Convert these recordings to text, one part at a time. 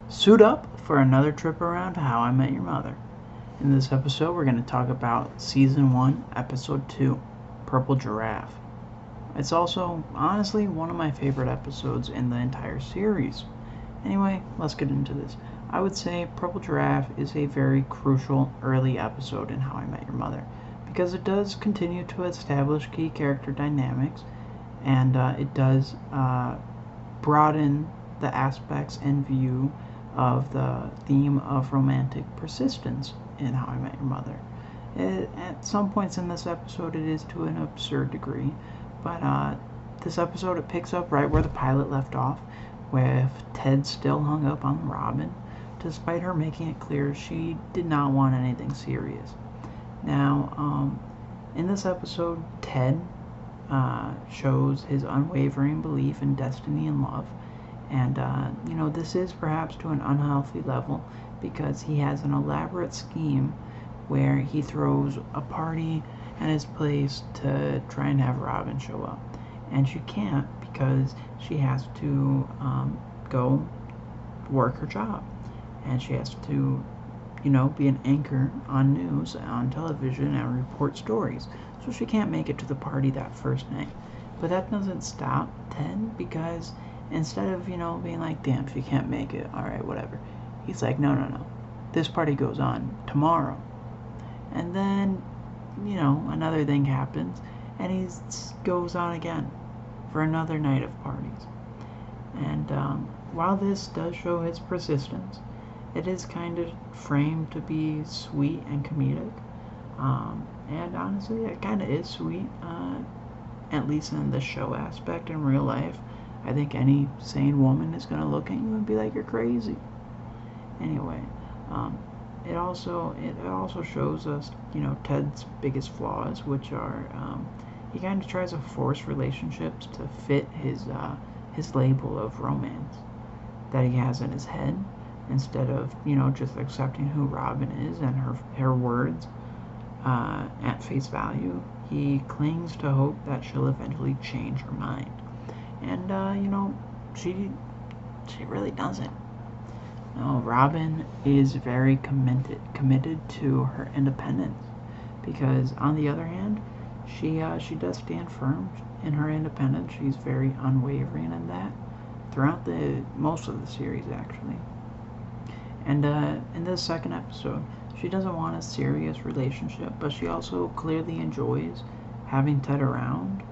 Suit up for another trip around How I Met Your Mother. In this episode, we're going to talk about Season 1, Episode 2, Purple Giraffe. It's also, honestly, one of my favorite episodes in the entire series. Anyway, let's get into this. I would say Purple Giraffe is a very crucial early episode in How I Met Your Mother because it does continue to establish key character dynamics and it does broaden the aspects and view of the theme of romantic persistence in How I Met Your Mother. At some points in this episode, it is to an absurd degree, but this episode it picks up right where the pilot left off, with Ted still hung up on Robin, despite her making it clear she did not want anything serious. Now, in this episode, Ted shows his unwavering belief in destiny and love. And, this is perhaps to an unhealthy level because he has an elaborate scheme where he throws a party at his place to try and have Robin show up. And she can't because she has to go work her job. And she has to, be an anchor on news, on television, and report stories. So she can't make it to the party that first night. But that doesn't stop Ted because instead of, being like, damn, if you can't make it, alright, whatever. He's like, no. This party goes on tomorrow. And then, another thing happens, and he goes on again for another night of parties. And while this does show his persistence, it is kind of framed to be sweet and comedic. And honestly, it kind of is sweet, at least in the show aspect. In real life, I think any sane woman is going to look at you and be like, you're crazy. Anyway, it also shows us, Ted's biggest flaws, which are he kind of tries to force relationships to fit his label of romance that he has in his head, instead of just accepting who Robin is and her words at face value. He clings to hope that she'll eventually change her mind. And, she really doesn't. No, Robin is very committed to her independence because, on the other hand, she does stand firm in her independence. She's very unwavering in that throughout most of the series, actually. And in this second episode, she doesn't want a serious relationship, but she also clearly enjoys having Ted around.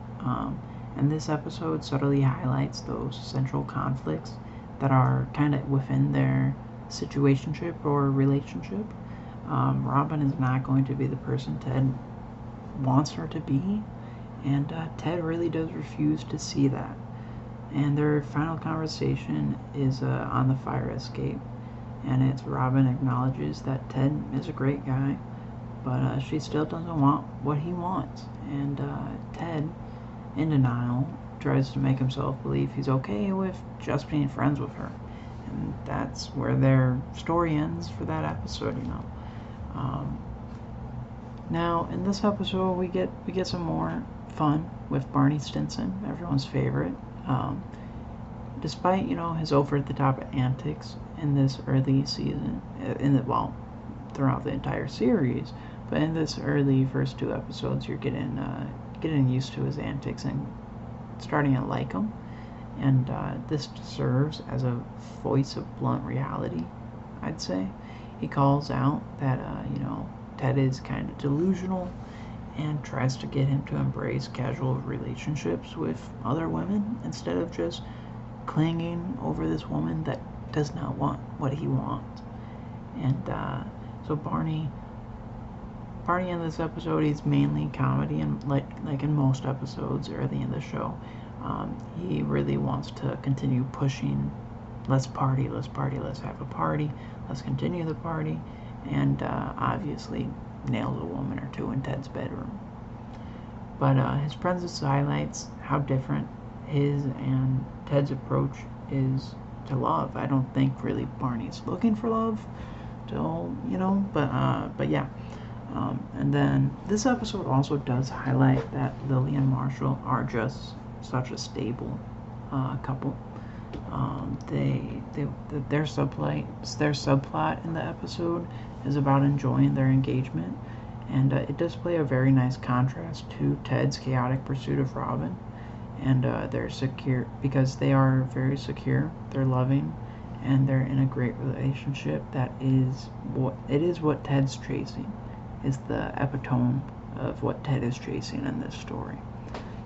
And this episode subtly highlights those central conflicts that are kind of within their situationship or relationship. Robin is not going to be the person Ted wants her to be, and Ted really does refuse to see that. And their final conversation is on the fire escape, and it's Robin acknowledges that Ted is a great guy, but she still doesn't want what he wants. And Ted, in denial, tries to make himself believe he's okay with just being friends with her. And that's where their story ends for that episode, Now, in this episode, we get some more fun with Barney Stinson, everyone's favorite. Despite, his over-the-top antics in this early season, throughout the entire series, but in this early first two episodes, you're getting used to his antics and starting to like him. And this serves as a voice of blunt reality, I'd say. He calls out that, Ted is kind of delusional and tries to get him to embrace casual relationships with other women instead of just clinging over this woman that does not want what he wants. And so Barney in this episode, he's mainly comedy, and like in most episodes early in the show, he really wants to continue pushing, let's party, let's have a party, let's continue the party, and obviously nails a woman or two in Ted's bedroom. But his presence highlights how different his and Ted's approach is to love. I don't think really Barney's looking for love, but yeah. And then this episode also does highlight that Lily and Marshall are just such a stable couple. Their subplot in the episode is about enjoying their engagement, and it does play a very nice contrast to Ted's chaotic pursuit of Robin. And they're secure because they are very secure. They're loving, and they're in a great relationship. That is what Ted's chasing. Is the epitome of what Ted is chasing in this story.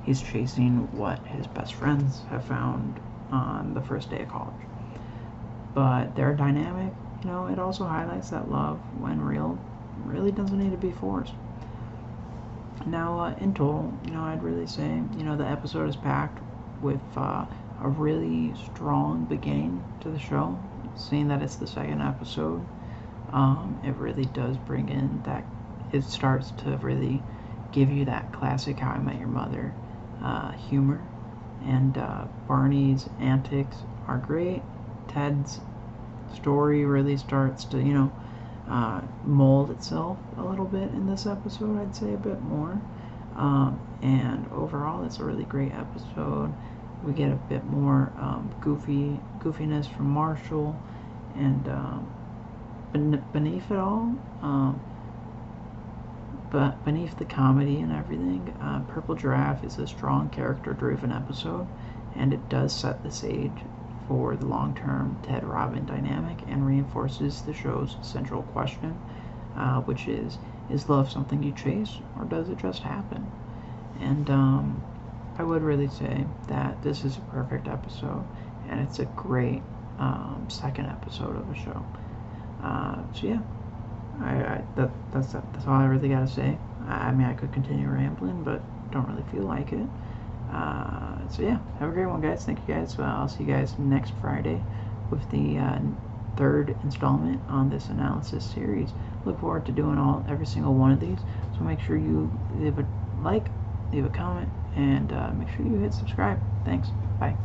He's chasing what his best friends have found on the first day of college. But their dynamic, it also highlights that love, when real, really doesn't need to be forced. Now, in total, I'd really say, the episode is packed with a really strong beginning to the show. Seeing that it's the second episode, it really does bring in that, it starts to really give you that classic How I Met Your Mother humor. And Barney's antics are great. Ted's story really starts to, mold itself a little bit in this episode. I'd say a bit more. And overall, it's a really great episode. We get a bit more goofiness from Marshall, and beneath it all, but beneath the comedy and everything, Purple Giraffe is a strong character-driven episode, and it does set the stage for the long-term Ted-Robin dynamic and reinforces the show's central question, which is love something you chase, or does it just happen? And I would really say that this is a perfect episode, and it's a great second episode of a show. So yeah, that's all I really gotta say. I mean, I could continue rambling, but don't really feel like it. So yeah, have a great one, guys. Thank you, guys. I'll see you guys next Friday with the third installment on this analysis series. Look forward to doing every single one of these. So make sure you leave a like, leave a comment, and make sure you hit subscribe. Thanks. Bye.